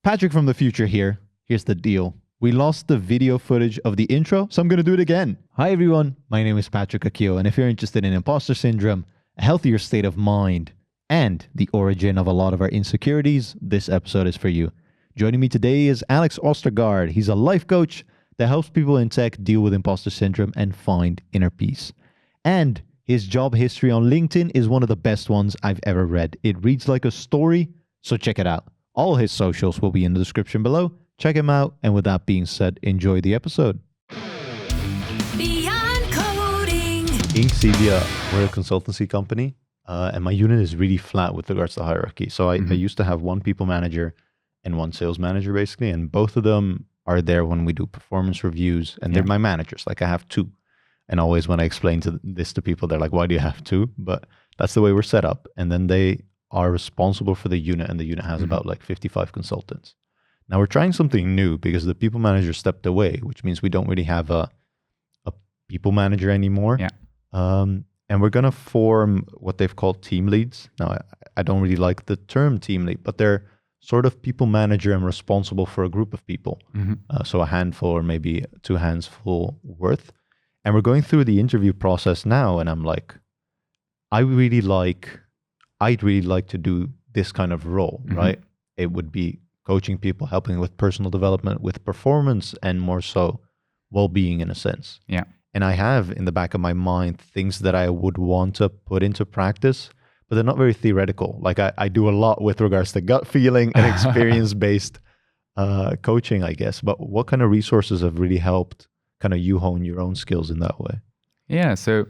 Patrick from the future here. Here's the deal. We lost the video footage of the intro, so I'm going to do it again. Hi everyone, my name is Patrick Akio, and if you're interested in imposter syndrome, a healthier state of mind, and the origin of a lot of our insecurities, this episode is for you. Joining me today is Alex Østergaard. He's a life coach that helps people in tech deal with imposter syndrome and find inner peace. And his job history on LinkedIn is one of the best ones I've ever read. It reads like a story, so check it out. All his socials will be in the description below. Check him out. And with that being said, enjoy the episode. Beyond coding. In Xebia, we're a consultancy company, and my unit is really flat with regards to hierarchy. So I used to have one people manager and one sales manager, basically, and both of them are there when we do performance reviews, and they're my managers. Like I have two. And always when I explain this to people, they're like, why do you have two? But that's the way we're set up. And then they are responsible for the unit, and the unit has about like 55 consultants. Now we're trying something new because the people manager stepped away, which means we don't really have a people manager anymore. Yeah. And we're going to form what they've called team leads. Now, I don't really like the term team lead, but they're sort of people manager and responsible for a group of people. So a handful or maybe two hands full worth. And we're going through the interview process now, and I'm like, I'd really like to do this kind of role, right? It would be coaching people, helping with personal development, with performance, and more so well-being in a sense. Yeah. And I have in the back of my mind things that I would want to put into practice, but they're not very theoretical. Like I do a lot with regards to gut feeling and experience-based coaching, I guess. But what kind of resources have really helped kind of you hone your own skills in that way? Yeah. So,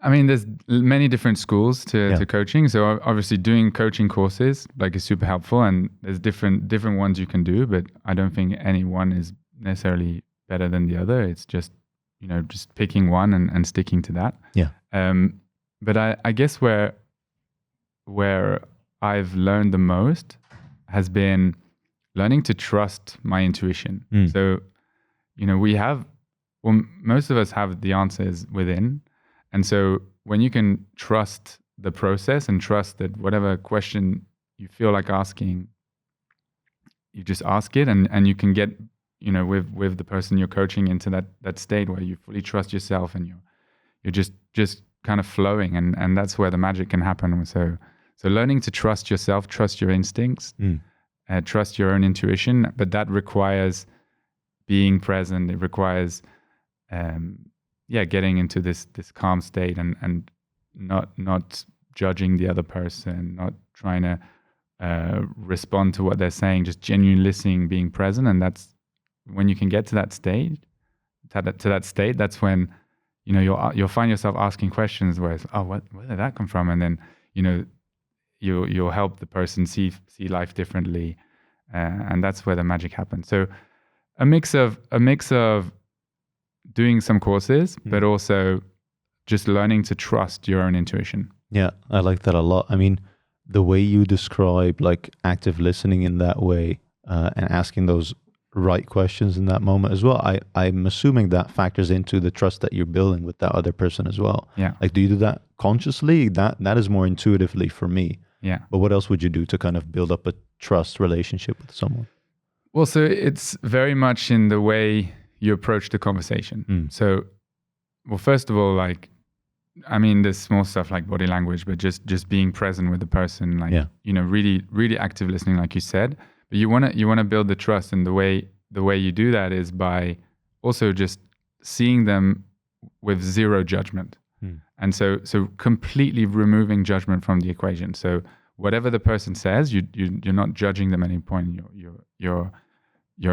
I mean, there's many different schools to coaching. So obviously doing coaching courses like is super helpful, and there's different ones you can do, but I don't think any one is necessarily better than the other. It's just, just picking one and sticking to that. Yeah. But I guess where I've learned the most has been learning to trust my intuition. So, most of us have the answers within. And so when you can trust the process and trust that whatever question you feel like asking, you just ask it, and you can get, with the person you're coaching into that state where you fully trust yourself and you're just kind of flowing, and that's where the magic can happen. So learning to trust yourself, trust your instincts, trust your own intuition, but that requires being present. It requires getting into this calm state and not judging the other person, not trying to respond to what they're saying, just genuinely listening, being present. And that's when you can get to that state. That's when you'll find yourself asking questions where it's, where did that come from? And then you'll help the person see life differently, and that's where the magic happens. So a mix of doing some courses, but also just learning to trust your own intuition. Yeah, I like that a lot. I mean, the way you describe like active listening in that way, and asking those right questions in that moment as well, I'm assuming that factors into the trust that you're building with that other person as well. Yeah. Like, do you do that consciously? That is more intuitively for me. Yeah. But what else would you do to kind of build up a trust relationship with someone? Well, so it's very much in the way you approach the conversation. So, well, first of all, there's small stuff like body language, but just being present with the person, really, really active listening, like you said. But you want to build the trust, and the way you do that is by also just seeing them with zero judgment, and so completely removing judgment from the equation. So whatever the person says, you're not judging them at any point. You're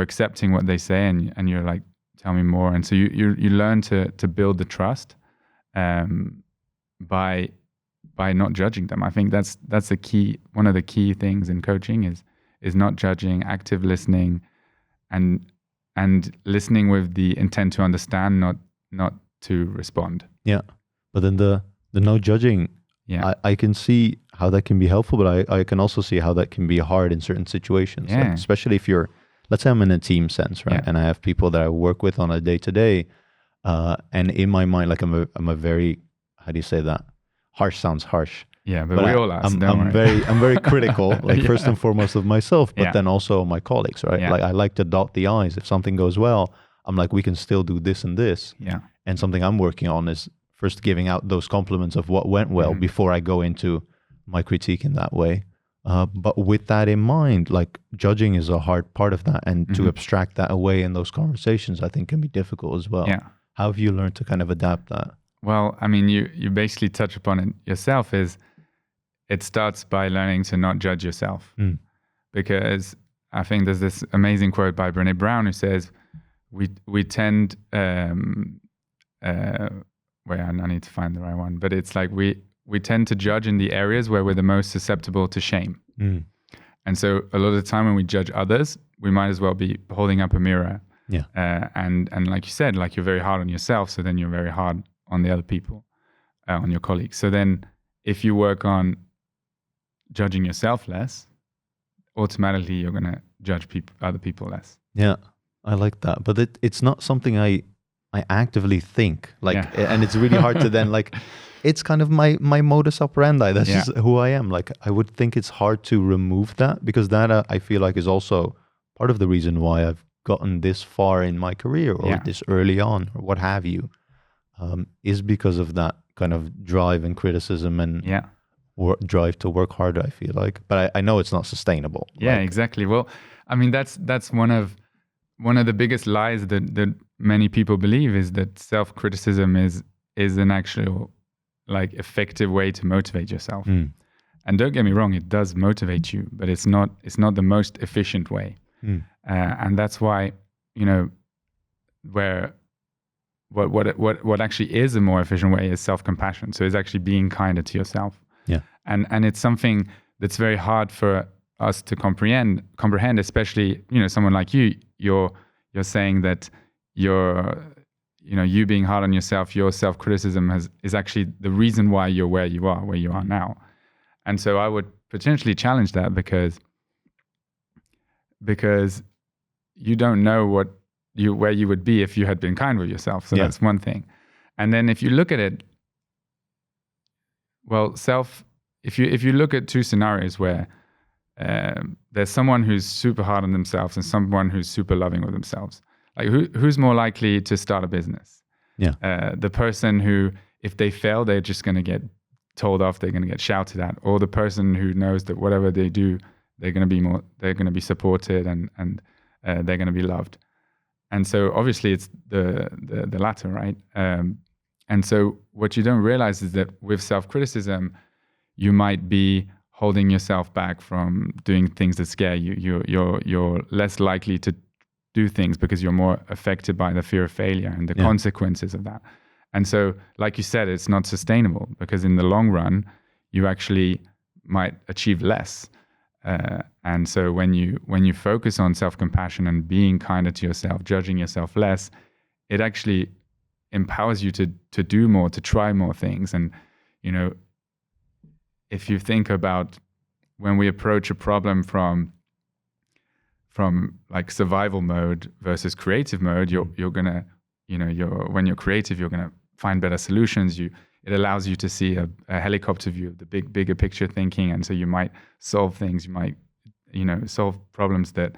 accepting what they say, and you're like, tell me more. And so you learn to build the trust by not judging them. I think that's the key. One of the key things in coaching is not judging, active listening, and listening with the intent to understand, not to respond. Yeah, but then the no judging. Yeah, I can see how that can be helpful, but I can also see how that can be hard in certain situations. Yeah. Like, especially if you're, let's say I'm in a team sense, right? Yeah. And I have people that I work with on a day-to-day, and in my mind, like I'm a very, how do you say that? Harsh sounds harsh. Yeah, but we all ask. I'm very critical, like first and foremost of myself, but then also my colleagues, right? Yeah. Like I like to dot the I's. If something goes well, I'm like, we can still do this and this. Yeah. And something I'm working on is first giving out those compliments of what went well before I go into my critique in that way. But with that in mind, like judging is a hard part of that, and to abstract that away in those conversations, I think can be difficult as well. Yeah. How have you learned to kind of adapt that? Well, I mean, you basically touch upon it yourself. It starts by learning to not judge yourself, because I think there's this amazing quote by Brené Brown who says, "We tend wait, I need to find the right one, but it's like we tend to judge in the areas where we're the most susceptible to shame." And so a lot of the time when we judge others, we might as well be holding up a mirror. Yeah. And like you said, like you're very hard on yourself, so then you're very hard on the other people, on your colleagues. So then if you work on judging yourself less, automatically you're going to judge other people less. Yeah, I like that. But it's not something I actively think, like, and it's really hard to then like, it's kind of my modus operandi. That's just who I am. Like, I would think it's hard to remove that, because that I feel like is also part of the reason why I've gotten this far in my career, or this early on, or what have you, is because of that kind of drive and criticism and drive to work harder, I feel like. But I know it's not sustainable. Yeah, exactly. Well, I mean, that's one of the biggest lies that many people believe, is that self-criticism is an actual like effective way to motivate yourself. And don't get me wrong, it does motivate you, but it's not the most efficient way. And that's why, you know, where what actually is a more efficient way is self-compassion. So it's actually being kinder to yourself. Yeah. And it's something that's very hard for us to comprehend, especially, you know, someone like you. You're saying that you being hard on yourself, your self-criticism is actually the reason why you're where you are now. And so I would potentially challenge that, because you don't know where you would be if you had been kind with yourself. So that's one thing. And then if you look at it, well, if you look at two scenarios where there's someone who's super hard on themselves and someone who's super loving with themselves, like who's more likely to start a business? The person who, if they fail, they're just going to get told off, they're going to get shouted at, or the person who knows that whatever they do, they're going to be supported and they're going to be loved. And so obviously it's the latter, right? And so what you don't realize is that with self-criticism, you might be holding yourself back from doing things that scare you. You're less likely to do things because you're more affected by the fear of failure and the consequences of that. And so, like you said, it's not sustainable, because in the long run, you actually might achieve less. And so when you focus on self-compassion and being kinder to yourself, judging yourself less, it actually empowers you to do more, to try more things. And, you know, if you think about when we approach a problem from like survival mode versus creative mode, you're gonna, you know, when you're creative, you're gonna find better solutions. It allows you to see a helicopter view of the bigger picture thinking, and so you might solve things. You might, you know, solve problems that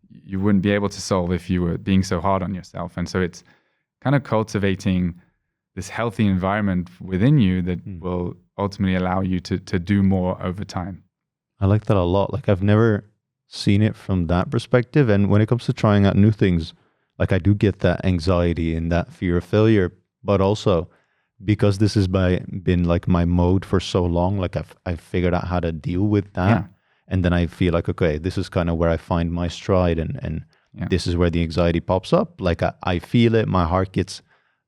you wouldn't be able to solve if you were being so hard on yourself. And so it's kind of cultivating this healthy environment within you that will ultimately allow you to do more over time. I like that a lot. Like, I've never seen it from that perspective. And when it comes to trying out new things, like, I do get that anxiety and that fear of failure, but also because this has been like my mode for so long, like I've figured out how to deal with that. Yeah. And then I feel like, okay, this is kind of where I find my stride, and this is where the anxiety pops up. Like I feel it, my heart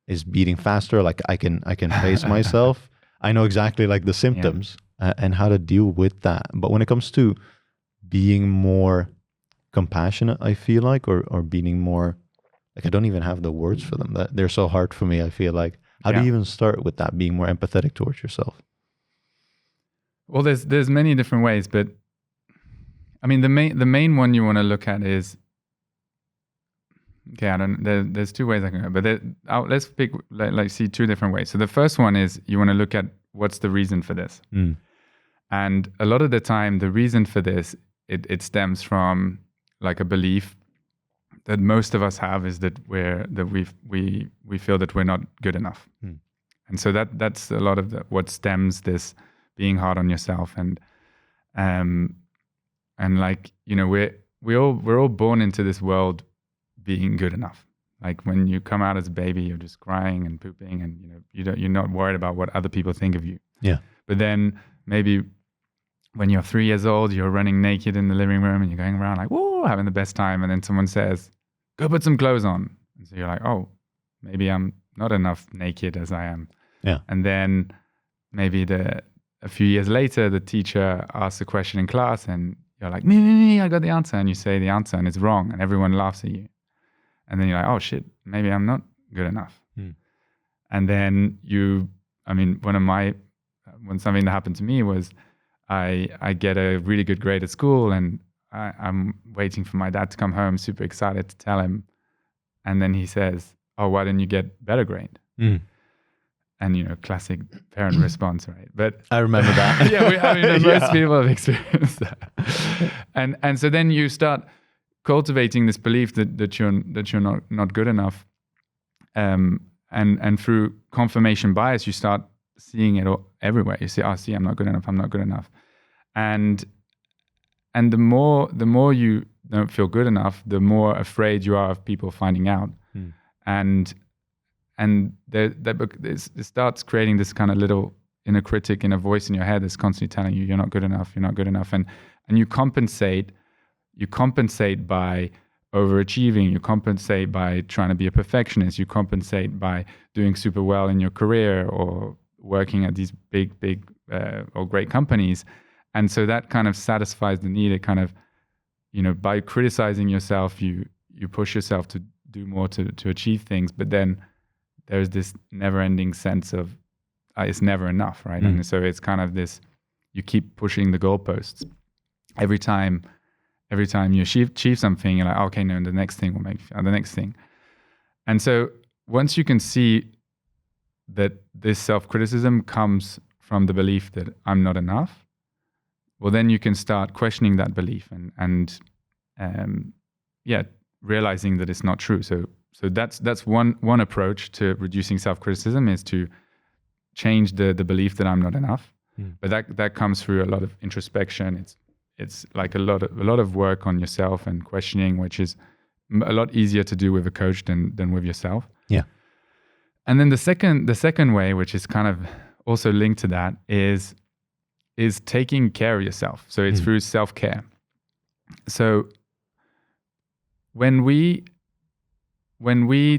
is beating faster. Like I can pace myself. I know exactly like the symptoms and how to deal with that. But when it comes to being more compassionate, I feel like, or being more, like, I don't even have the words for them. That they're so hard for me. I feel like, how do you even start with that, being more empathetic towards yourself? Well, there's many different ways, but I mean, the main one you want to look at is, there's two ways I can go, but let's pick, like see two different ways. So the first one is you want to look at what's the reason for this. And a lot of the time, the reason for this, it stems from like a belief that most of us have, is that we feel that we're not good enough. And so that's a lot of what stems this being hard on yourself. And like, you know, we're all born into this world being good enough. Like when you come out as a baby, you're just crying and pooping, and you're not worried about what other people think of you. Yeah. But then maybe when you're 3 years old, you're running naked in the living room and you're going around like, whoa, having the best time. And then someone says, go put some clothes on. And so you're like, oh, maybe I'm not enough naked as I am. Yeah. And then maybe a few years later, the teacher asks a question in class and you're like, me, I got the answer. And you say the answer and it's wrong and everyone laughs at you. And then you're like, oh shit, maybe I'm not good enough. And then when something that happened to me was I get a really good grade at school, and I'm waiting for my dad to come home, super excited to tell him. And then he says, oh, why didn't you get better grade? And, classic parent response, right? But I remember that. Yeah, most people have experienced that. And so then you start cultivating this belief that you're not good enough. And through confirmation bias, you start seeing it everywhere. You say, oh, see, I'm not good enough. I'm not good enough. And the more you don't feel good enough, the more afraid you are of people finding out. And it starts creating this kind of little inner critic, inner voice in your head that's constantly telling you you're not good enough, you're not good enough. And you compensate by overachieving, you compensate by trying to be a perfectionist, you compensate by doing super well in your career or working at these big or great companies. And so that kind of satisfies the need. It kind of, by criticizing yourself, you push yourself to do more to achieve things, but then there's this never-ending sense of it's never enough, right? And so it's kind of this, you keep pushing the goalposts. Every time you achieve something, you're like, okay, no, the next thing will make the next thing. And so once you can see that this self-criticism comes from the belief that I'm not enough, well, then you can start questioning that belief and realizing that it's not true. So that's one approach to reducing self-criticism, is to change the belief that I'm not enough. But that comes through a lot of introspection. It's like a lot of work on yourself and questioning, which is a lot easier to do with a coach than with yourself. Yeah. And then the second way, which is kind of also linked to that, is taking care of yourself. So it's through self-care. So when we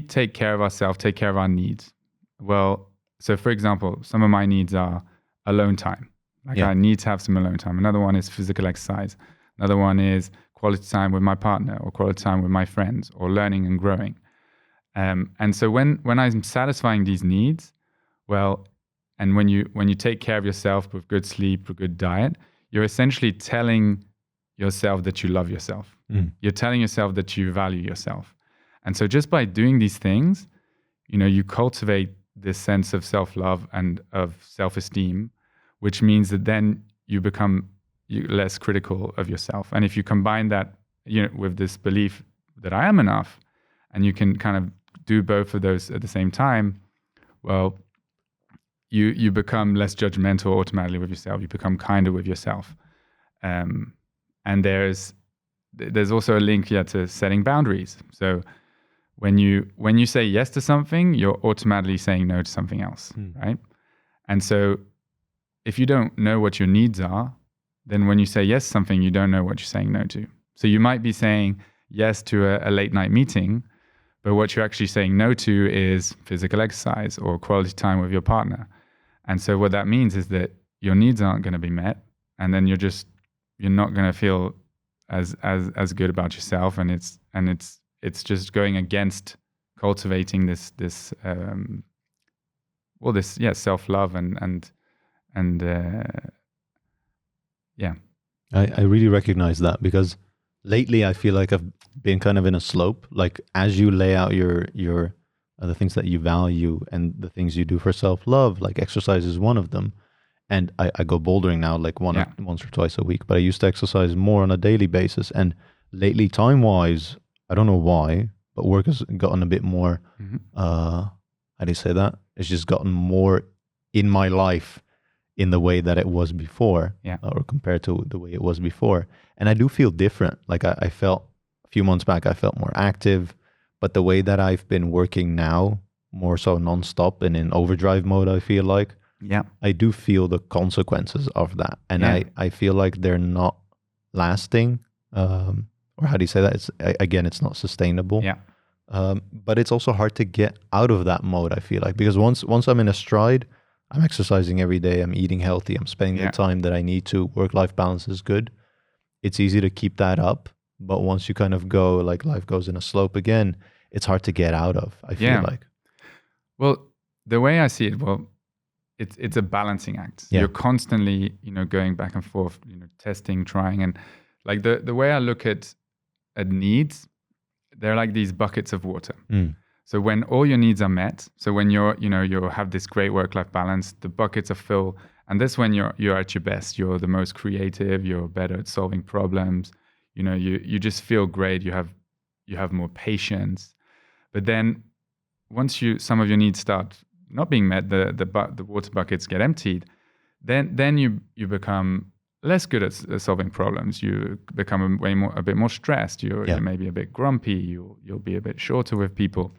take care of ourselves, take care of our needs, well, so for example, some of my needs are alone time. I need to have some alone time. Another one is physical exercise. Another one is quality time with my partner, or quality time with my friends, or learning and growing. And so when I'm satisfying these needs, well, and when you take care of yourself with good sleep, with good diet, you're essentially telling yourself that you love yourself. You're telling yourself that you value yourself. And so just by doing these things, you cultivate this sense of self-love and of self-esteem, which means that then you become less critical of yourself. And if you combine that with this belief that I am enough, and you can kind of do both of those at the same time, well, you become less judgmental automatically with yourself. You become kinder with yourself. And there's also a link here to setting boundaries. So when you say yes to something, you're automatically saying no to something else, right? And so if you don't know what your needs are, then when you say yes to something, you don't know what you're saying no to. So you might be saying yes to a late night meeting, but what you're actually saying no to is physical exercise or quality time with your partner. And so what that means is that your needs aren't going to be met, and then you're not going to feel as good about yourself, and it's just going against cultivating this self-love and I really recognize that, because lately I feel like I've been kind of in a slope. Like as you lay out your the things that you value and the things you do for self-love, like exercise is one of them. And I go bouldering now like once or twice a week, but I used to exercise more on a daily basis. And lately, time-wise, I don't know why, but work has gotten a bit more, how do you say that? It's just gotten more in my life in the way that it was before, or compared to the way it was before. And I do feel different. Like I felt a few months back, I felt more active, but the way that I've been working now, more so nonstop and in overdrive mode, I feel like, I do feel the consequences of that. And I feel like they're not lasting. Or how do you say that? It's not sustainable. But it's also hard to get out of that mode, I feel like, because once I'm in a stride, I'm exercising every day, I'm eating healthy, I'm spending the time that I need to, work-life balance is good. It's easy to keep that up. But once you kind of go, like life goes in a slope again, it's hard to get out of, I feel like. Well, the way I see it, it's a balancing act. You're constantly, going back and forth, testing, trying. And like the way I look at needs, they're like these buckets of water. So when all your needs are met, so when you have this great work-life balance, the buckets are full. And that's when you're at your best. You're the most creative. You're better at solving problems. You just feel great. You have more patience. But then once some of your needs start not being met, the water buckets get emptied, then you become less good at solving problems. You become a bit more stressed. You're maybe a bit grumpy. You'll be a bit shorter with people.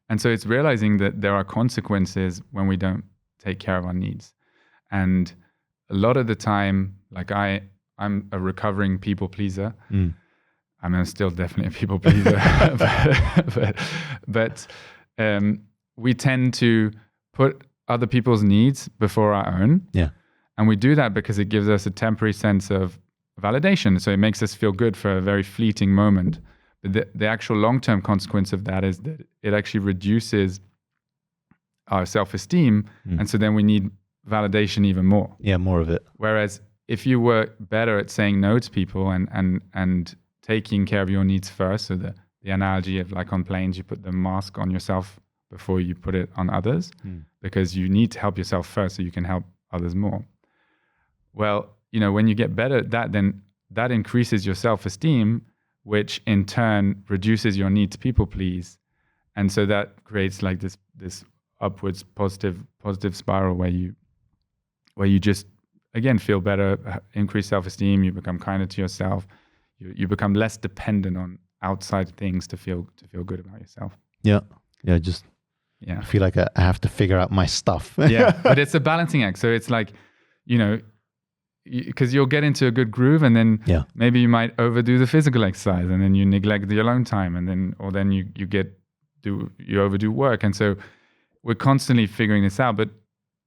And so it's realizing that there are consequences when we don't take care of our needs. And a lot of the time, like I'm a recovering people pleaser. I mean, I'm still definitely a people pleaser, but we tend to put other people's needs before our own. And we do that because it gives us a temporary sense of validation. So it makes us feel good for a very fleeting moment. But the actual long-term consequence of that is that it actually reduces our self-esteem. And so then we need validation even more. More of it. Whereas if you were better at saying no to people and taking care of your needs first, so the analogy of like on planes, you put the mask on yourself before you put it on others, because you need to help yourself first so you can help others more. Well, when you get better at that, then that increases your self-esteem, which in turn reduces your need to people please. And so that creates like this upwards positive spiral where you just, again, feel better, increase self-esteem, you become kinder to yourself, you become less dependent on outside things to feel good about yourself. I feel like I have to figure out my stuff. But it's a balancing act. So it's like, because you'll get into a good groove, and then maybe you might overdo the physical exercise, and then you neglect the alone time, and then you overdo work. And so we're constantly figuring this out. But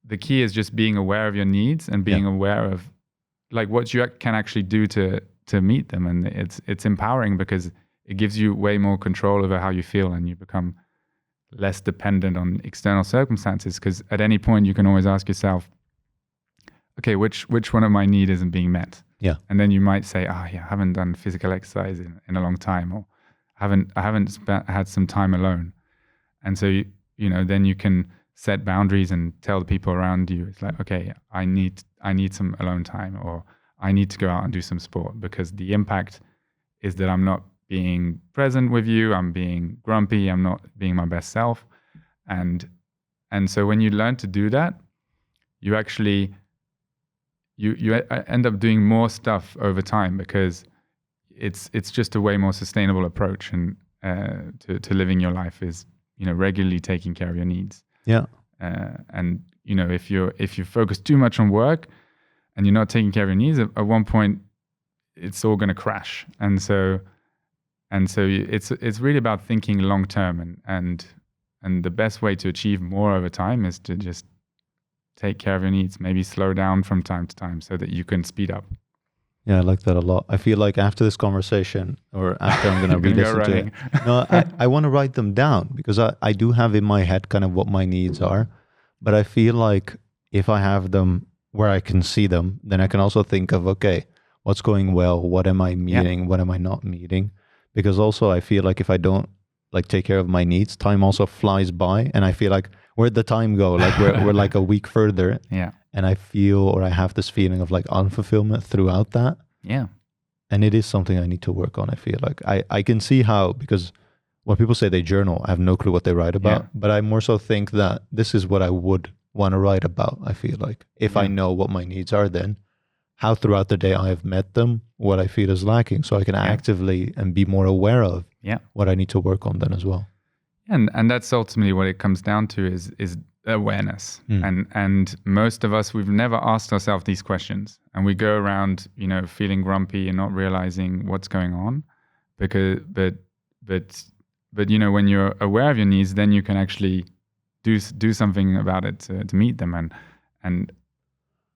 the key is just being aware of your needs and being aware of like what you can actually do to meet them. And it's empowering because it gives you way more control over how you feel, and you become less dependent on external circumstances. Because at any point you can always ask yourself, okay, which one of my needs isn't being met? And then you might say, I haven't done physical exercise in a long time, or I haven't had some time alone. And so then you can set boundaries and tell the people around you, it's like, okay, I need some alone time, or I need to go out and do some sport, because the impact is that I'm not being present with you, I'm being grumpy, I'm not being my best self. And so when you learn to do that, you actually you end up doing more stuff over time, because it's just a way more sustainable approach and to living your life is regularly taking care of your needs. And if you focus too much on work and you're not taking care of your needs, at one point it's all going to crash. And so it's really about thinking long term, and the best way to achieve more over time is to just take care of your needs, maybe slow down from time to time so that you can speed up. I like that a lot. I feel like after this conversation, or after I'm going to re-listen to it, no, I want to write them down, because I do have in my head kind of what my needs are, but I feel like if I have them where I can see them, then I can also think of, okay, what's going well? What am I meeting? What am I not meeting? Because also I feel like if I don't like take care of my needs, time also flies by, and I feel like where'd the time go? Like we're like a week further. and I feel, or I have this feeling of like unfulfillment throughout that. Yeah. And it is something I need to work on. I feel like I can see how, because when people say they journal, I have no clue what they write about, Yeah. but I more so think that this is what I would want to write about. I feel like if I know what my needs are, then how throughout the day I have met them, what I feel is lacking, so I can actively and be more aware of what I need to work on then as well. And that's ultimately what it comes down to is awareness. And most of us, we've never asked ourselves these questions, and we go around, feeling grumpy and not realizing what's going on, because but when you're aware of your needs, then you can actually do something about it to meet them. And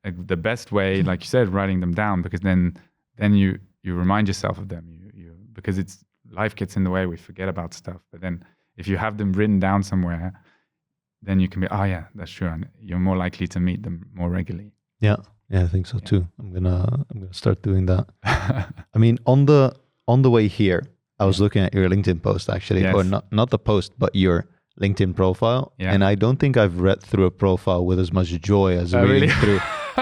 the best way, like you said, writing them down, because then you remind yourself of them. You because life gets in the way, we forget about stuff. But then if you have them written down somewhere, then you can be, oh yeah, that's true, and you're more likely to meet them more regularly. Yeah, I think so too. I'm gonna start doing that. I mean, on the way here, I was looking at your LinkedIn post actually, or not the post, but your LinkedIn profile, and I don't think I've read through a profile with as much joy as reading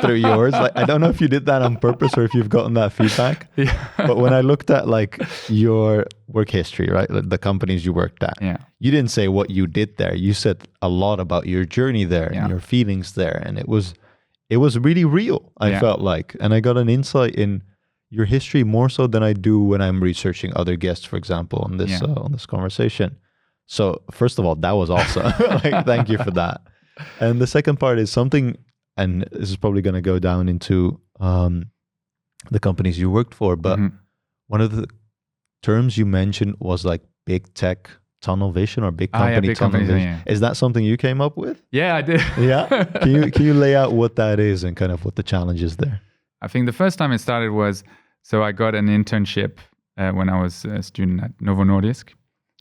through yours. Like, I don't know if you did that on purpose or if you've gotten that feedback. But when I looked at like your work history, right, like the companies you worked at, you didn't say what you did there. You said a lot about your journey there and your feelings there, and it was really real. I felt like, and I got an insight in your history more so than I do when I'm researching other guests, for example, on this conversation. So first of all, that was awesome. Like, thank you for that. And the second part is something, and this is probably going to go down into the companies you worked for, but one of the terms you mentioned was like big tech tunnel vision, or big company tunnel vision. Yeah. Is that something you came up with? Yeah, I did. Yeah. Can you lay out what that is and kind of what the challenge is there? I think the first time it started was, so I got an internship when I was a student at Novo Nordisk,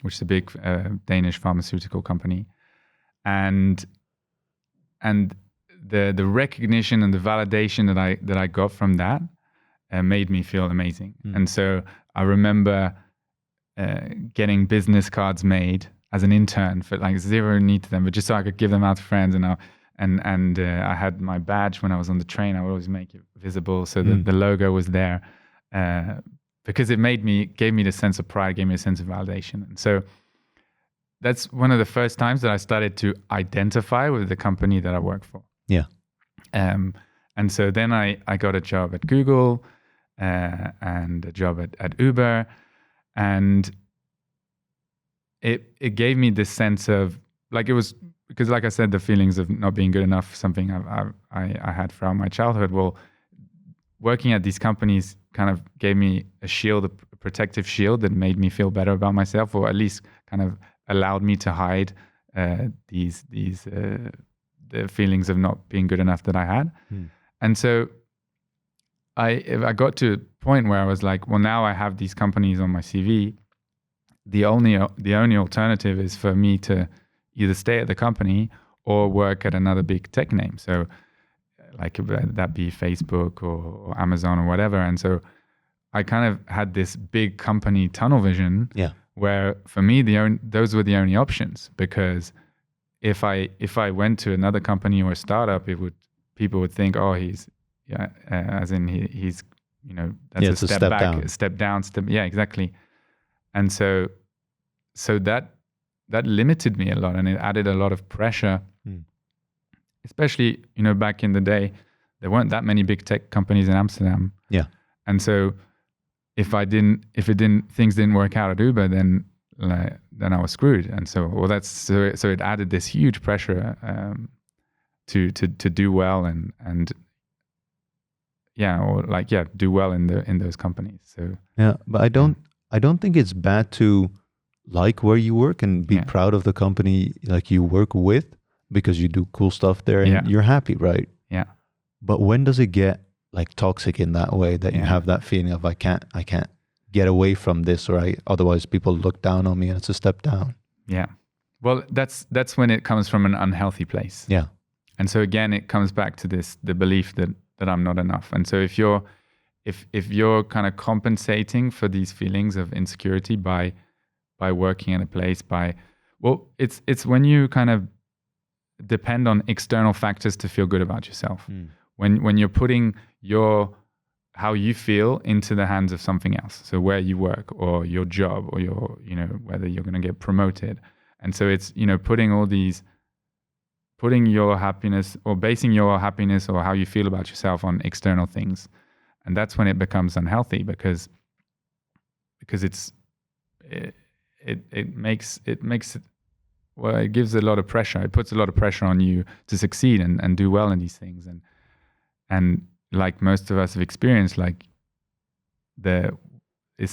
which is a big Danish pharmaceutical company, and the recognition and the validation that I got from that made me feel amazing. And so I remember getting business cards made as an intern for like zero need to them, but just so I could give them out to friends. And I had my badge when I was on the train. I would always make it visible so that the logo was there, because it gave me the sense of pride, gave me a sense of validation. And so that's one of the first times that I started to identify with the company that I work for. Yeah. And so then I got a job at Google and a job at Uber, and it gave me this sense of, like, it was, because like I said, the feelings of not being good enough, something I had throughout my childhood. Well, working at these companies kind of gave me a shield, a protective shield that made me feel better about myself, or at least kind of allowed me to hide the feelings of not being good enough that I had. And so I got to a point where I was like, well, now I have these companies on my CV. The only alternative is for me to either stay at the company or work at another big tech name. So like that be Facebook or Amazon or whatever. And so I kind of had this big company tunnel vision, where for me those were the only options, because if I went to another company or a startup, people would think, oh, he's as in he's that's a step back, down. A step down, exactly. And so that limited me a lot, and it added a lot of pressure. Especially, back in the day, there weren't that many big tech companies in Amsterdam. Yeah. And so if things didn't work out at Uber, then I was screwed. And so, so it added this huge pressure to do well and do well in those companies. So but I don't think it's bad to like where you work and be proud of the company like you work with, because you do cool stuff there and you're happy, right? Yeah. But when does it get like toxic in that way that you have that feeling of I can't get away from this, or otherwise people look down on me and it's a step down? Yeah. Well, that's when it comes from an unhealthy place. Yeah. And so again, it comes back to the belief that I'm not enough. And so if you're kind of compensating for these feelings of insecurity by working in a place, it's when you kind of depend on external factors to feel good about yourself. When you're putting how you feel into the hands of something else. So where you work or your job or whether you're going to get promoted. And so it's, putting your happiness or basing your happiness or how you feel about yourself on external things. And that's when it becomes unhealthy because it gives a lot of pressure. It puts a lot of pressure on you to succeed and do well in these things. And like most of us have experienced, it's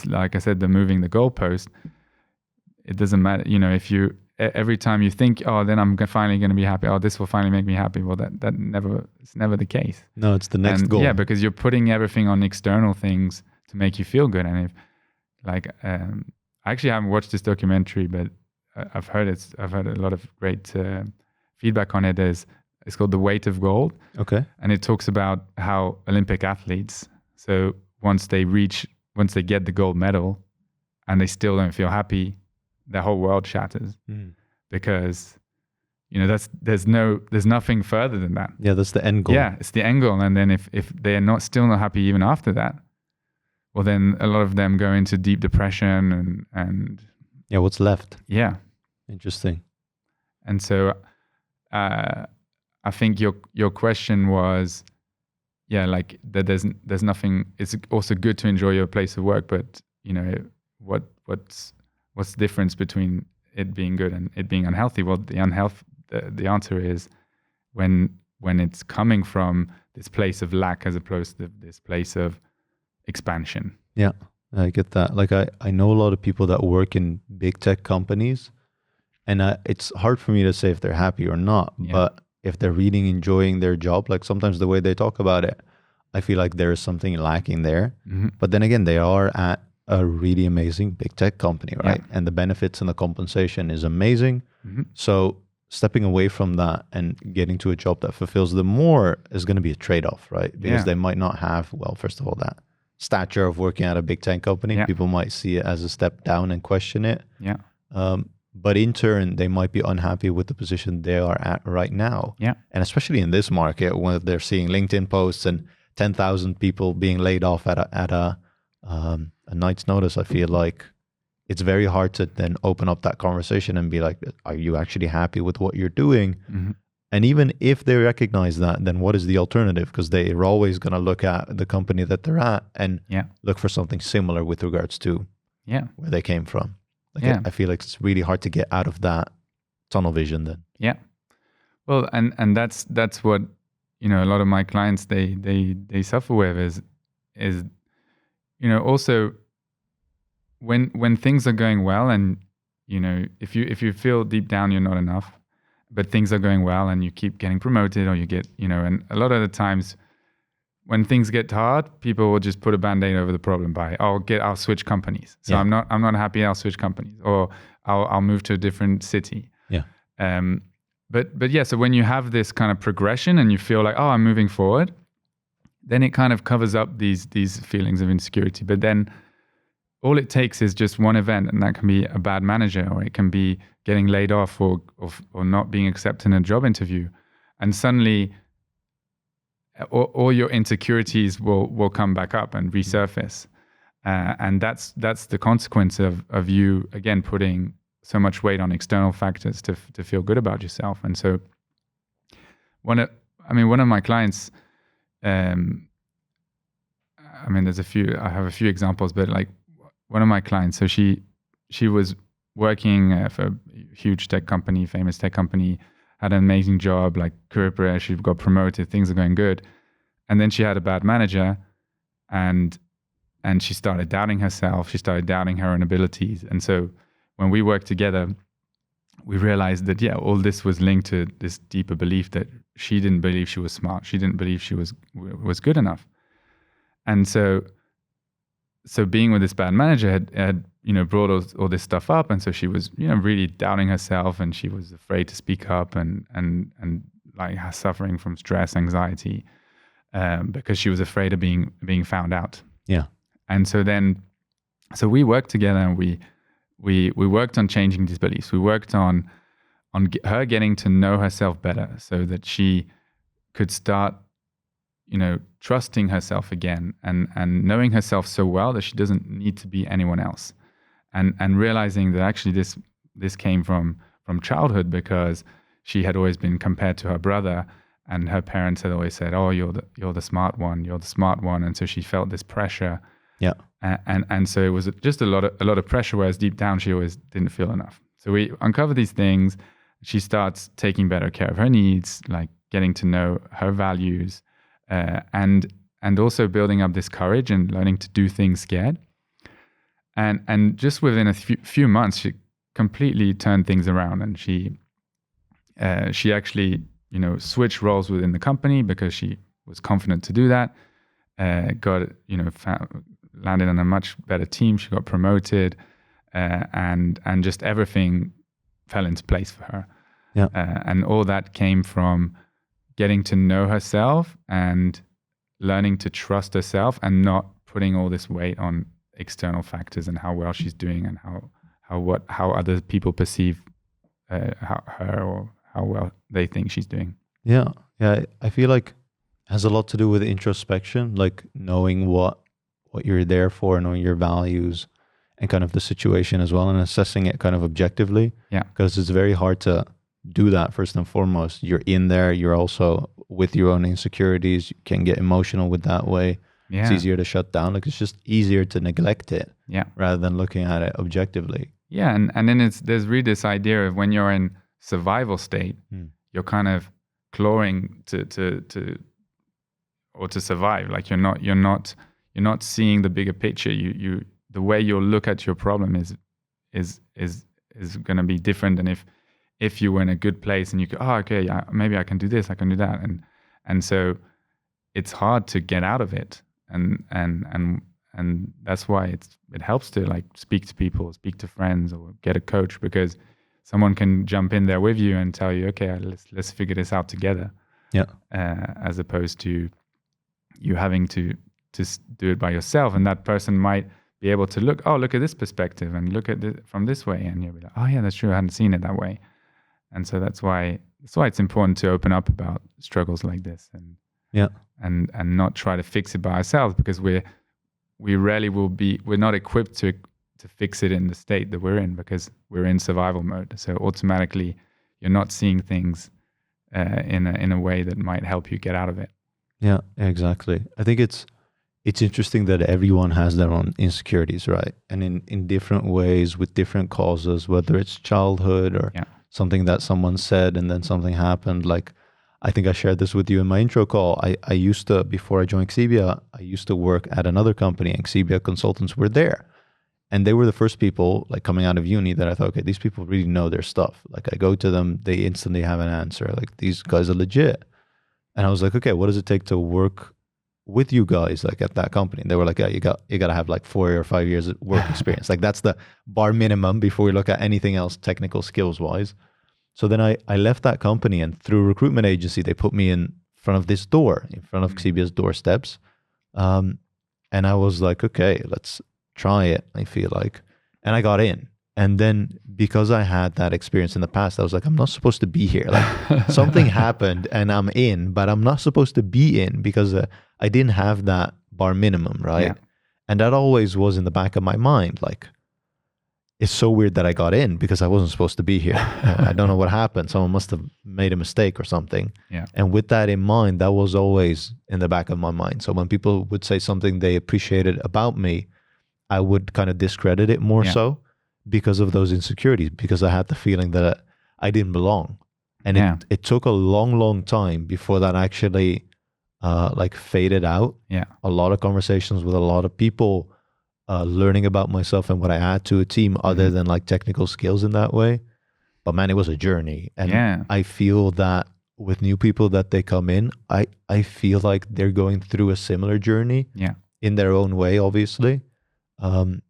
like I said, the moving the goalpost. It doesn't matter, if you every time you think, oh, then I'm finally going to be happy. Oh, this will finally make me happy. Well, it's never the case. No, it's the next goal. Yeah, because you're putting everything on external things to make you feel good. And I actually haven't watched this documentary, but I've heard a lot of great feedback on it. It's called The Weight of Gold. Okay. And it talks about how Olympic athletes, so once they get the gold medal and they still don't feel happy, the whole world shatters because, there's nothing further than that. Yeah, that's the end goal. Yeah, it's the end goal. And then if they're still not happy even after that, well, then a lot of them go into deep depression and yeah, what's left? Yeah. Interesting. And so I think your question was, that there's nothing. It's also good to enjoy your place of work, but what's the difference between it being good and it being unhealthy? Well, the answer is when it's coming from this place of lack as opposed to this place of expansion. Yeah, I get that. Like I know a lot of people that work in big tech companies, and it's hard for me to say if they're happy or not, but if they're really enjoying their job, like sometimes the way they talk about it, I feel like there is something lacking there. But then again, they are at a really amazing big tech company, right? Yeah. And the benefits and the compensation is amazing. So stepping away from that and getting to a job that fulfills them more is going to be a trade-off, right? Because they might not have, well, first of all, that stature of working at a big tech company. Yeah. People might see it as a step down and question it. Yeah. But in turn, they might be unhappy with the position they are at right now. Yeah. And especially in this market, when they're seeing LinkedIn posts and 10,000 people being laid off at a night's notice, I feel like it's very hard to then open up that conversation and be like, are you actually happy with what you're doing? And even if they recognize that, then what is the alternative? Because they are always going to look at the company that they're at and look for something similar with regards to where they came from. I feel like it's really hard to get out of that tunnel vision then. Yeah. Well, and that's what, a lot of my clients, they suffer with is also when things are going well and, if you feel deep down you're not enough, but things are going well and you keep getting promoted or you get, and a lot of the times when things get hard, people will just put a Band-Aid over the problem by, I'll switch companies. So I'm not happy, I'll switch companies, or I'll move to a different city. Yeah. But yeah, so when you have this kind of progression and you feel like, I'm moving forward, then it kind of covers up these feelings of insecurity. But then all it takes is just one event, and that can be a bad manager, or it can be getting laid off or not being accepted in a job interview. And suddenly all your insecurities will come back up and resurface. And that's the consequence of you, again, putting so much weight on external factors to feel good about yourself. And so one of my clients, there's I have a few examples, but like one of my clients, so she was working for a huge tech company, famous tech company, had an amazing job, like career progression, she got promoted, things are going good. And then she had a bad manager and she started doubting herself. She started doubting her own abilities. And so when we worked together, we realized that, all this was linked to this deeper belief that she didn't believe she was smart. She didn't believe she was good enough. And so being with this bad manager had brought all this stuff up. And so she was, really doubting herself, and she was afraid to speak up and like suffering from stress, anxiety, because she was afraid of being found out. Yeah. And so we worked together, and we worked on changing these beliefs. We worked on on her getting to know herself better, so that she could start, trusting herself again, and knowing herself so well that she doesn't need to be anyone else, and realizing that actually this came from childhood, because she had always been compared to her brother, and her parents had always said, "Oh, you're the smart one, you're the smart one," and so she felt this pressure. Yeah. And so it was just a lot of pressure, whereas deep down she always didn't feel enough. So we uncover these things. She starts taking better care of her needs, like getting to know her values, and also building up this courage and learning to do things scared. And just within a few months, she completely turned things around, and she actually switched roles within the company because she was confident to do that. Landed on a much better team. She got promoted, and just everything fell into place for her. Yeah. And all that came from getting to know herself and learning to trust herself, and not putting all this weight on external factors and how well she's doing, and how other people perceive her, or how well they think she's doing. Yeah. I feel like it has a lot to do with introspection, like knowing what you're there for, knowing your values, and kind of the situation as well, and assessing it kind of objectively. Yeah. Because it's very hard to do that first and foremost. You're in there, you're also with your own insecurities, you can get emotional with that way. Yeah. It's easier to shut down. Like, it's just easier to neglect it, yeah, rather than looking at it objectively. Yeah, and then there's really this idea of when you're in survival state, you're kind of clawing to survive. Like you're not seeing the bigger picture. You the way you'll look at your problem is going to be different than if you were in a good place and you go, oh, okay, yeah, maybe I can do this, I can do that, and so it's hard to get out of it, and that's why it helps to like speak to people, speak to friends, or get a coach, because someone can jump in there with you and tell you, okay, let's figure this out together. Yeah. As opposed to you having to do it by yourself, and that person might be able to look at this perspective and look at it from this way, and you'll be like, oh yeah, that's true, I hadn't seen it that way. And so that's why it's important to open up about struggles like this, and not try to fix it by ourselves, because we rarely we're not equipped to fix it in the state that we're in, because we're in survival mode. So automatically you're not seeing things in a way that might help you get out of it. Yeah, exactly. I think it's interesting that everyone has their own insecurities, right? And in different ways, with different causes, whether it's childhood or something that someone said and then something happened. Like, I think I shared this with you in my intro call. I used to, before I joined Xebia, I used to work at another company, and Xebia consultants were there. And they were the first people, like, coming out of uni that I thought, okay, these people really know their stuff. Like, I go to them, they instantly have an answer. Like, these guys are legit. And I was like, okay, what does it take to work with you guys, like, at that company? And they were like, yeah, you got to have like 4 or 5 years of work experience. Like, that's the bar minimum before we look at anything else technical skills wise. So then I left that company, and through a recruitment agency, they put me in front of this door, in front of Xebia's doorsteps. And I was like, okay, let's try it, I feel like. And I got in. And then because I had that experience in the past, I was like, I'm not supposed to be here. Like, something happened and I'm in, but I'm not supposed to be in, because I didn't have that bar minimum, right? Yeah. And that always was in the back of my mind. Like, it's so weird that I got in because I wasn't supposed to be here. I don't know what happened. Someone must have made a mistake or something. Yeah. And with that in mind, that was always in the back of my mind. So when people would say something they appreciated about me, I would kind of discredit it more so, because of those insecurities, because I had the feeling that I didn't belong. And it took a long, long time before that actually like faded out. Yeah. A lot of conversations with a lot of people, learning about myself and what I add to a team other than like technical skills in that way. But man, it was a journey. And I feel that with new people that they come in, I feel like they're going through a similar journey in their own way, obviously. And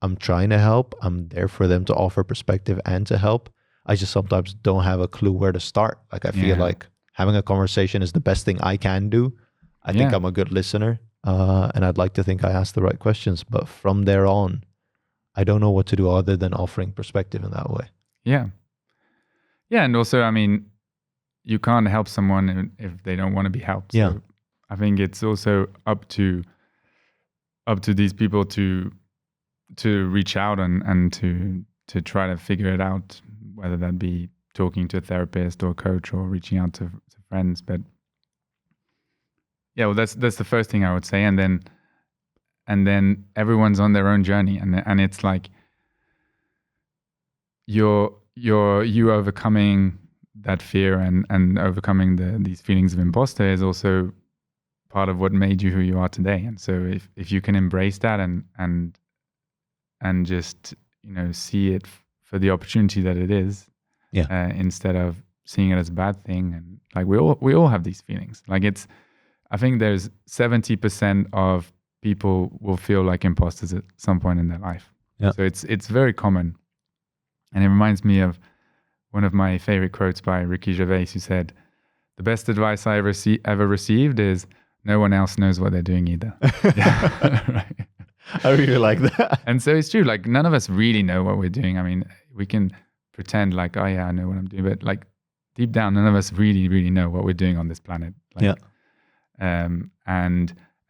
I'm trying to help. I'm there for them to offer perspective and to help. I just sometimes don't have a clue where to start. Like, I feel like having a conversation is the best thing I can do. I think I'm a good listener, and I'd like to think I ask the right questions. But from there on, I don't know what to do other than offering perspective in that way. Yeah, Yeah, and also, I mean, you can't help someone if they don't want to be helped. Yeah. So I think it's also up to these people to reach out and to try to figure it out, whether that be talking to a therapist or a coach or reaching out to friends. But yeah, well, that's the first thing I would say, and then everyone's on their own journey, and it's like you overcoming that fear and overcoming these feelings of imposter is also part of what made you who you are today. And so if you can embrace that and just, you know, see it for the opportunity that it is, instead of seeing it as a bad thing. And like we all have these feelings. Like I think there's 70% of people will feel like imposters at some point in their life. Yeah. So it's very common. And it reminds me of one of my favorite quotes by Ricky Gervais, who said, "The best advice I ever received is no one else knows what they're doing either." Right. I really like that. And so it's true. Like none of us really know what we're doing. I mean, we can pretend like, oh yeah, I know what I'm doing, but like deep down, none of us really, really know what we're doing on this planet. Like, and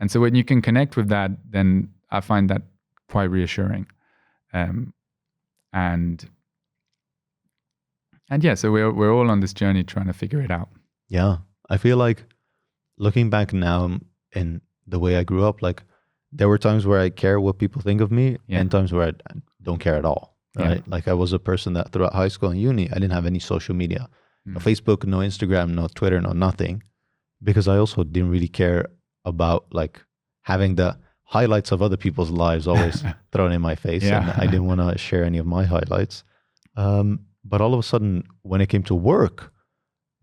so when you can connect with that, then I find that quite reassuring. And yeah, so we're all on this journey trying to figure it out. Yeah, I feel like looking back now in the way I grew up, like there were times where I care what people think of me, and times where I don't care at all. Right? Like I was a person that throughout high school and uni, I didn't have any social media, no Facebook, no Instagram, no Twitter, no nothing, because I also didn't really care about like having the highlights of other people's lives always thrown in my face, and I didn't want to share any of my highlights. But all of a sudden, when it came to work,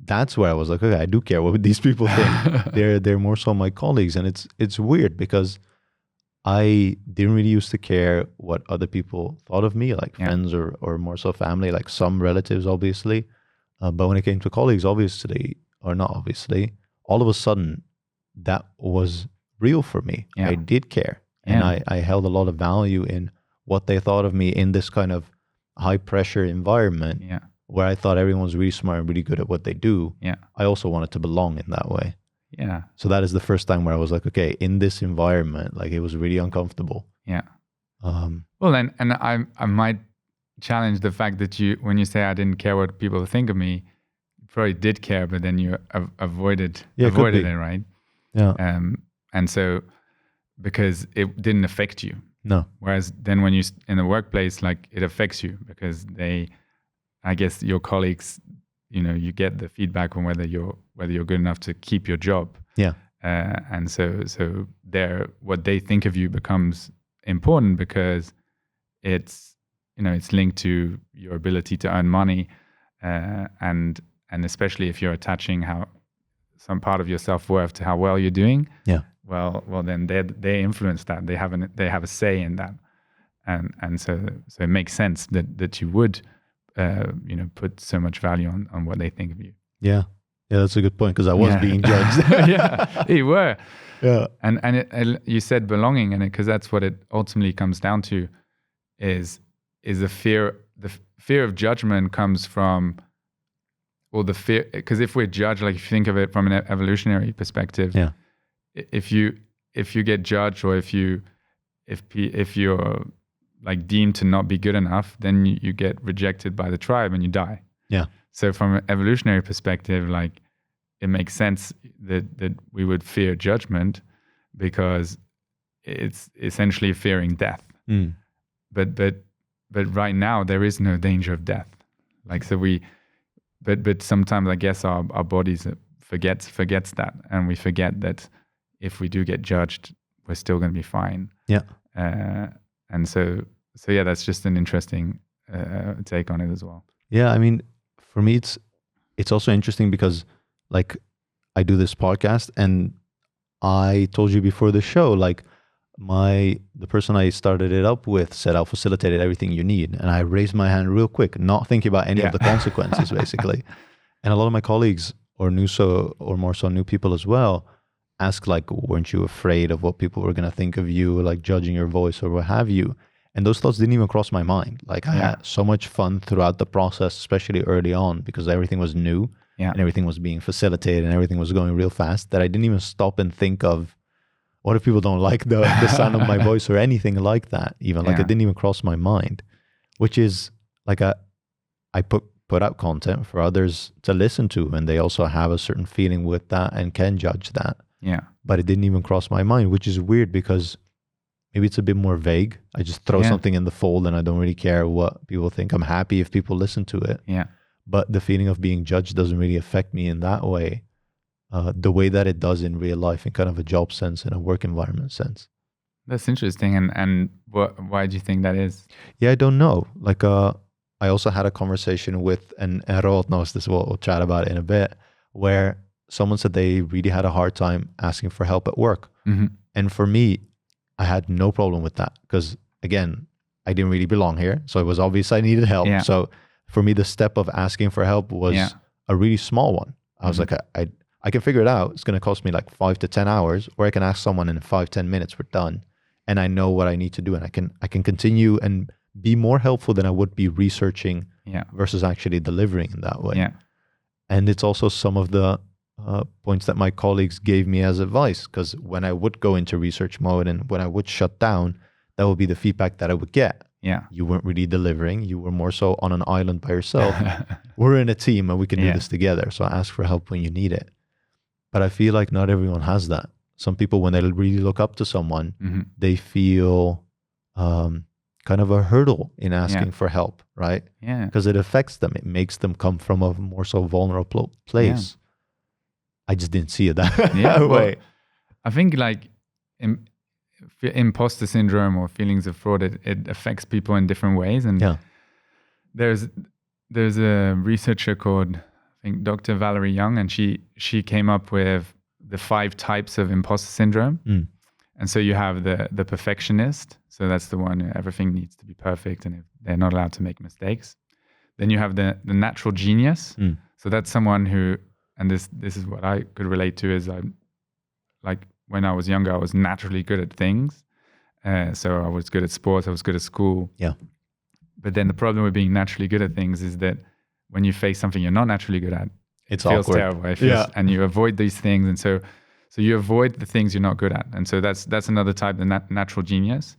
that's where I was like, okay, I do care what these people think. They're more so my colleagues, and it's weird because I didn't really used to care what other people thought of me, like friends or more so family, like some relatives, obviously. But when it came to colleagues, obviously, or not obviously, all of a sudden, that was real for me. I did care. And I held a lot of value in what they thought of me in this kind of high pressure environment where I thought everyone was really smart and really good at what they do. I also wanted to belong in that way. So that is the first time where I was like, okay, in this environment, like it was really uncomfortable. Well, and I might challenge the fact that when you say I didn't care what people think of me, you probably did care, but then you avoided it, right? And so because it didn't affect you. No. Whereas then when you in the workplace, like it affects you because I guess your colleagues, you know, you get the feedback on whether you're good enough to keep your job. And so what they think of you becomes important because it's, you know, it's linked to your ability to earn money, and especially if you're attaching some part of your self-worth to how well you're doing. Well, then they influence that. They have a say in that, and so it makes sense that you would, you know, put so much value on what they think of you. Yeah, that's a good point because I was being judged. You were. And you said belonging, and because that's what it ultimately comes down to, is the fear. The fear of judgment comes from, well, the fear, because if we're judged, like if you think of it from an evolutionary perspective, if you get judged or if you're like deemed to not be good enough, then you get rejected by the tribe and you die. So from an evolutionary perspective, like it makes sense that we would fear judgment because it's essentially fearing death. But right now there is no danger of death. Like so but sometimes I guess our bodies forgets that, and we forget that if we do get judged, we're still going to be fine. And so that's just an interesting take on it as well. I mean, for me, it's also interesting because like I do this podcast, and I told you before the show, like the person I started it up with said I'll facilitate everything you need, and I raised my hand real quick, not thinking about any of the consequences, basically. And a lot of my colleagues or more so new people as well ask like, weren't you afraid of what people were going to think of you, like judging your voice or what have you? And those thoughts didn't even cross my mind. Like I had so much fun throughout the process, especially early on, because everything was new and everything was being facilitated and everything was going real fast, that I didn't even stop and think of, what if people don't like the sound of my voice or anything like that? Even like it didn't even cross my mind, which is like I put out content for others to listen to, and they also have a certain feeling with that and can judge that. Yeah. But it didn't even cross my mind, which is weird because maybe it's a bit more vague. I just throw something in the fold and I don't really care what people think. I'm happy if people listen to it. Yeah. But the feeling of being judged doesn't really affect me in that way, the way that it does in real life, in kind of a job sense, in a work environment sense. That's interesting. And why do you think that is? Yeah, I don't know. Like, I also had a conversation with, and Rod knows this, we'll chat about it in a bit, where someone said they really had a hard time asking for help at work. Mm-hmm. And for me, I had no problem with that because, again, I didn't really belong here. So it was obvious I needed help. Yeah. So for me, the step of asking for help was a really small one. I was like, I can figure it out. It's going to cost me like 5 to 10 hours, or I can ask someone in 5-10 minutes, we're done. And I know what I need to do. And I can continue and be more helpful than I would be researching versus actually delivering in that way. Yeah. And it's also some of the points that my colleagues gave me as advice, because when I would go into research mode and when I would shut down, that would be the feedback that I would get. Yeah. You weren't really delivering. You were more so on an island by yourself. We're in a team and we can do this together. So ask for help when you need it. But I feel like not everyone has that. Some people, when they really look up to someone, they feel kind of a hurdle in asking for help, right? Yeah. Because it affects them. It makes them come from a more so vulnerable place. I just didn't see it that way. Well, I think like imposter syndrome or feelings of fraud, it affects people in different ways. And there's a researcher called, I think, Dr. Valerie Young, and she came up with the 5 types of imposter syndrome. And so you have the perfectionist. So that's the one, everything needs to be perfect and they're not allowed to make mistakes. Then you have the natural genius. So that's someone who, and this is what I could relate to, is like when I was younger, I was naturally good at things. So I was good at sports, I was good at school. Yeah. But then the problem with being naturally good at things is that when you face something you're not naturally good at, it feels awkward. terrible. And you avoid these things. And so you avoid the things you're not good at. And so that's another type, the natural genius.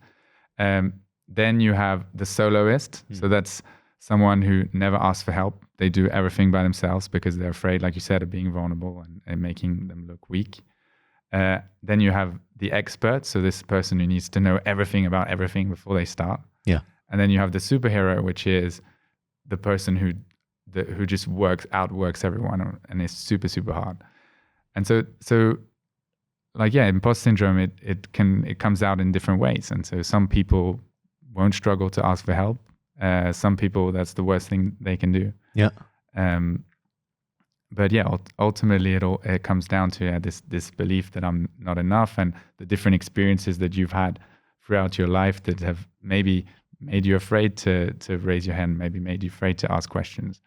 Then you have the soloist. So that's someone who never asks for help. They do everything by themselves because they're afraid, like you said, of being vulnerable and making them look weak. Then you have the expert. So this person who needs to know everything about everything before they start. Yeah. And then you have the superhero, which is the person who just outworks everyone and is super, super hard. And so like, imposter syndrome, it comes out in different ways. And so some people won't struggle to ask for help. Some people, that's the worst thing they can do. Yeah. But ultimately it comes down to this belief that I'm not enough, and the different experiences that you've had throughout your life that have maybe made you afraid to raise your hand, maybe made you afraid to ask questions,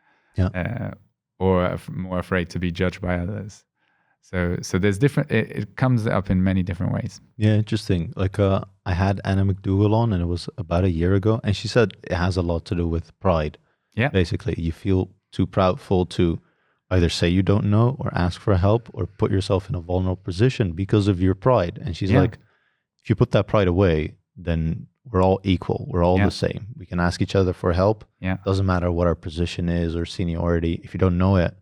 or more afraid to be judged by others. So there's different. It comes up in many different ways. Yeah, interesting. Like I had Anna McDougall on, and it was about a year ago, and she said it has a lot to do with pride. Yeah. Basically, you feel too proudful to either say you don't know or ask for help or put yourself in a vulnerable position because of your pride. And she's like, if you put that pride away, then we're all equal. We're all the same. We can ask each other for help. Yeah. Doesn't matter what our position is or seniority. If you don't know it,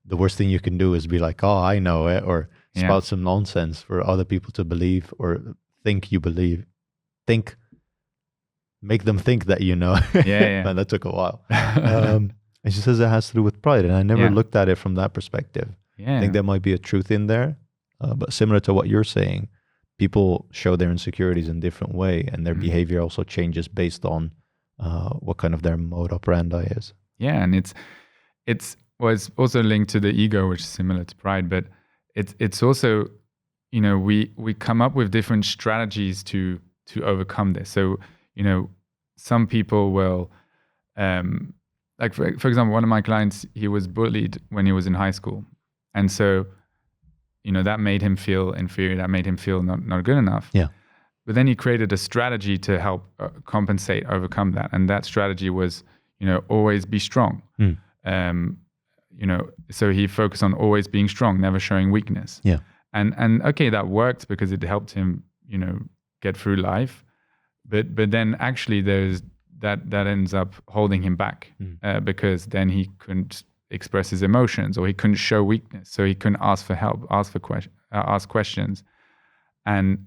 the worst thing you can do is be like, oh, I know it, or spout some nonsense for other people to believe or think you believe. Make them think that you know. Man, that took a while. And she says it has to do with pride. And I never looked at it from that perspective. I think there might be a truth in there. But similar to what you're saying, people show their insecurities in a different way, and their behavior also changes based on what kind of their mode operandi is. Yeah, and it's also linked to the ego, which is similar to pride, but it's also, we come up with different strategies to overcome this. So, some people will, like for example, one of my clients, he was bullied when he was in high school. And so, that made him feel inferior. That made him feel not good enough. Yeah. then he created a strategy to help overcome that. And that strategy was, always be strong. So he focused on always being strong, never showing weakness. Yeah. And okay, that worked because it helped him, get through life. But then actually that ends up holding him back because then he couldn't express his emotions, or he couldn't show weakness, so he couldn't ask for help, ask questions, and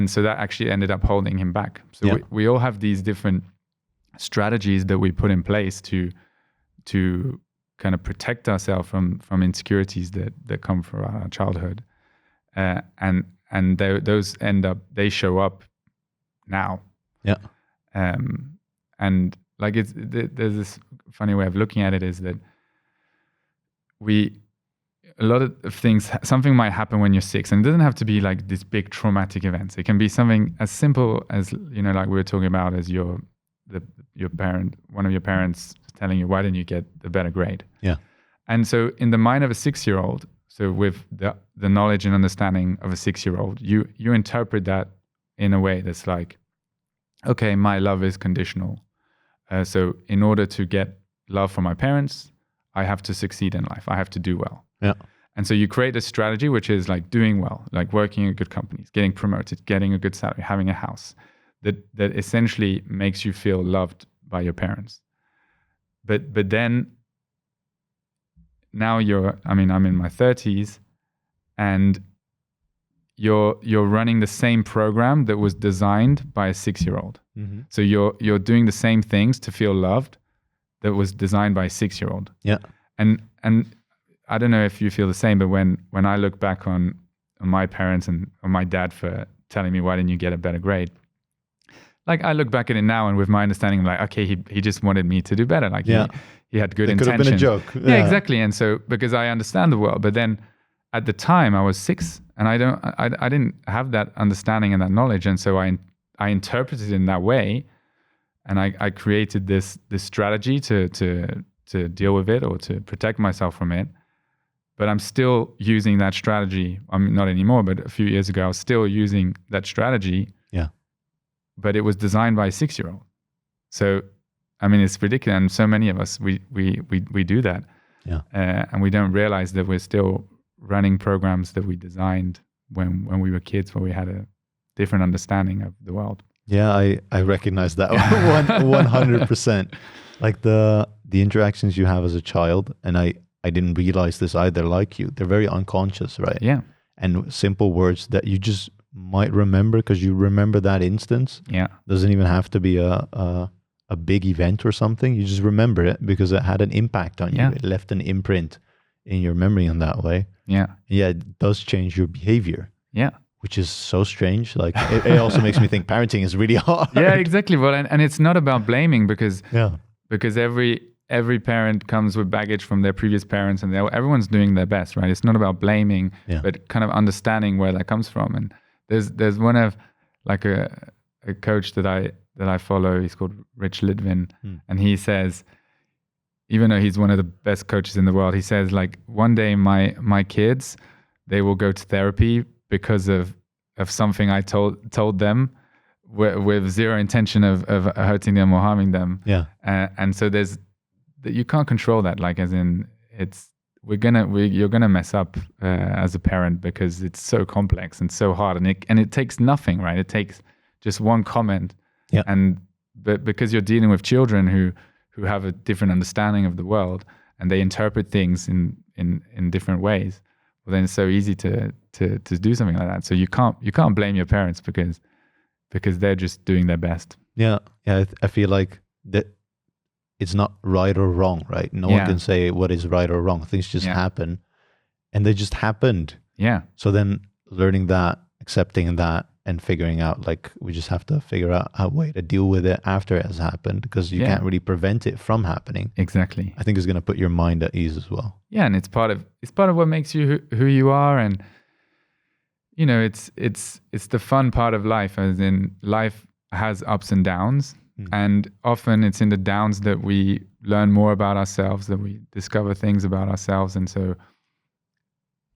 so that actually ended up holding him back. So we all have these different strategies that we put in place to kind of protect ourselves from insecurities that come from our childhood, and they show up now. Yeah. And like there's this funny way of looking at it, is that a lot of things, something might happen when you're 6, and it doesn't have to be like these big traumatic events. It can be something as simple as, like we were talking about, as one of your parents telling you, why didn't you get a better grade? Yeah. And so in the mind of a 6-year-old, so with the knowledge and understanding of a 6-year-old, you interpret that in a way that's like, okay, my love is conditional. So in order to get love from my parents, I have to succeed in life. I have to do well. Yeah. And so you create a strategy which is like doing well, like working in good companies, getting promoted, getting a good salary, having a house, that essentially makes you feel loved by your parents. But then now I'm in my 30s, and you're running the same program that was designed by a 6-year-old. Mm-hmm. So you're doing the same things to feel loved that was designed by a 6-year-old. Yeah. And I don't know if you feel the same, but when I look back on my parents and on my dad for telling me, why didn't you get a better grade? Like, I look back at it now, and with my understanding, I'm like, okay, he just wanted me to do better. Like, he had good intentions. Could have been a joke. Yeah, exactly. And so, because I understand the world, but then at the time I was 6, and I didn't have that understanding and that knowledge. And so I interpreted it in that way, and I created this strategy to deal with it, or to protect myself from it. But I'm still using that strategy. I'm not anymore, but a few years ago, I was still using that strategy. Yeah. But it was designed by a 6-year-old. So, it's ridiculous. And so many of us, we do that. Yeah. And we don't realize that we're still running programs that we designed when we were kids, where we had a different understanding of the world. Yeah, I recognize that 100%. Like the interactions you have as a child, and I didn't realize this either, like you, they're very unconscious, right? Yeah. And simple words that you just might remember because you remember that instance. Yeah. Doesn't even have to be a big event or something. You just remember it because it had an impact on you. Yeah. It left an imprint in your memory in that way. Yeah. Yeah, it does change your behavior. Yeah. Which is so strange. Like it also makes me think parenting is really hard. Yeah, exactly. Well, and it's not about blaming, because every parent comes with baggage from their previous parents, and everyone's doing their best, right? It's not about blaming, but kind of understanding where that comes from. And there's one of like a coach that I follow. He's called Rich Litvin, and he says, even though he's one of the best coaches in the world, he says, like, one day my kids, they will go to therapy because of something I told them with zero intention of hurting them or harming them. Yeah. And so you can't control that. Like, as in, you're gonna mess up as a parent, because it's so complex and so hard, and it takes nothing, right? It takes just one comment. Yeah. But because you're dealing with children who have a different understanding of the world, and they interpret things in different ways, well, then it's so easy to do something like that. So you can't blame your parents because they're just doing their best. Yeah. I feel like that it's not right or wrong, right? No one can say what is right or wrong. Things just happen, and they just happened. Yeah. So then learning that, accepting that, and figuring out, like, we just have to figure out a way to deal with it after it has happened, because you can't really prevent it from happening. Exactly. I think it's going to put your mind at ease as well. Yeah, and it's part of what makes you who you are, and it's the fun part of life, as in life has ups and downs, and often it's in the downs that we learn more about ourselves, that we discover things about ourselves. And so,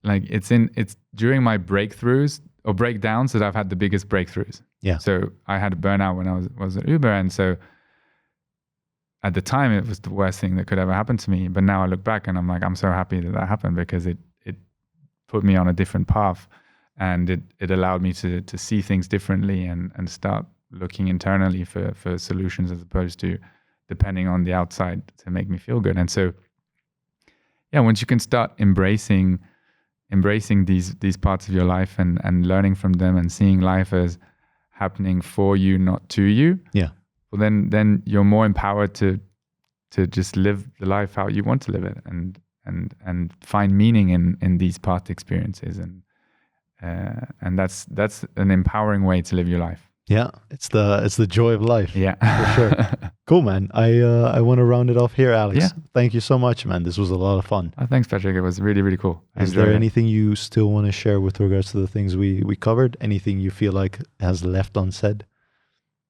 like, it's during my breakthroughs or breakdowns that I've had the biggest breakthroughs. Yeah. So I had a burnout when I was at Uber, and so at the time it was the worst thing that could ever happen to me. But now I look back and I'm like, I'm so happy that happened, because it put me on a different path, and it allowed me to see things differently and start looking internally for solutions, as opposed to depending on the outside to make me feel good. And so, yeah, once you can start embracing these parts of your life and learning from them and seeing life as happening for you, not to you. Yeah. Well, then you're more empowered to just live the life how you want to live it, and find meaning in these past experiences, and that's an empowering way to live your life. Yeah, it's the joy of life. Yeah, for sure. Cool, man. I want to round it off here, Alex. Yeah. Thank you so much, man. This was a lot of fun. Oh, thanks, Patrick. It was really, really cool. Is there anything you still want to share with regards to the things we covered? Anything you feel like has left unsaid?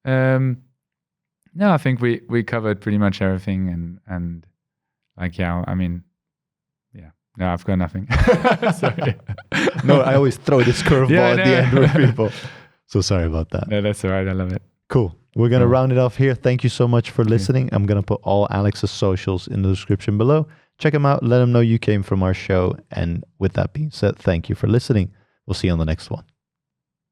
No, I think we covered pretty much everything, and like, yeah, I mean, yeah. No, I've got nothing. Sorry. No, I always throw this curveball at the end with people. So sorry about that. No, that's all right. I love it. Cool. We're going to round it off here. Thank you so much for listening. I'm going to put all Alex's socials in the description below. Check him out. Let him know you came from our show. And with that being said, thank you for listening. We'll see you on the next one.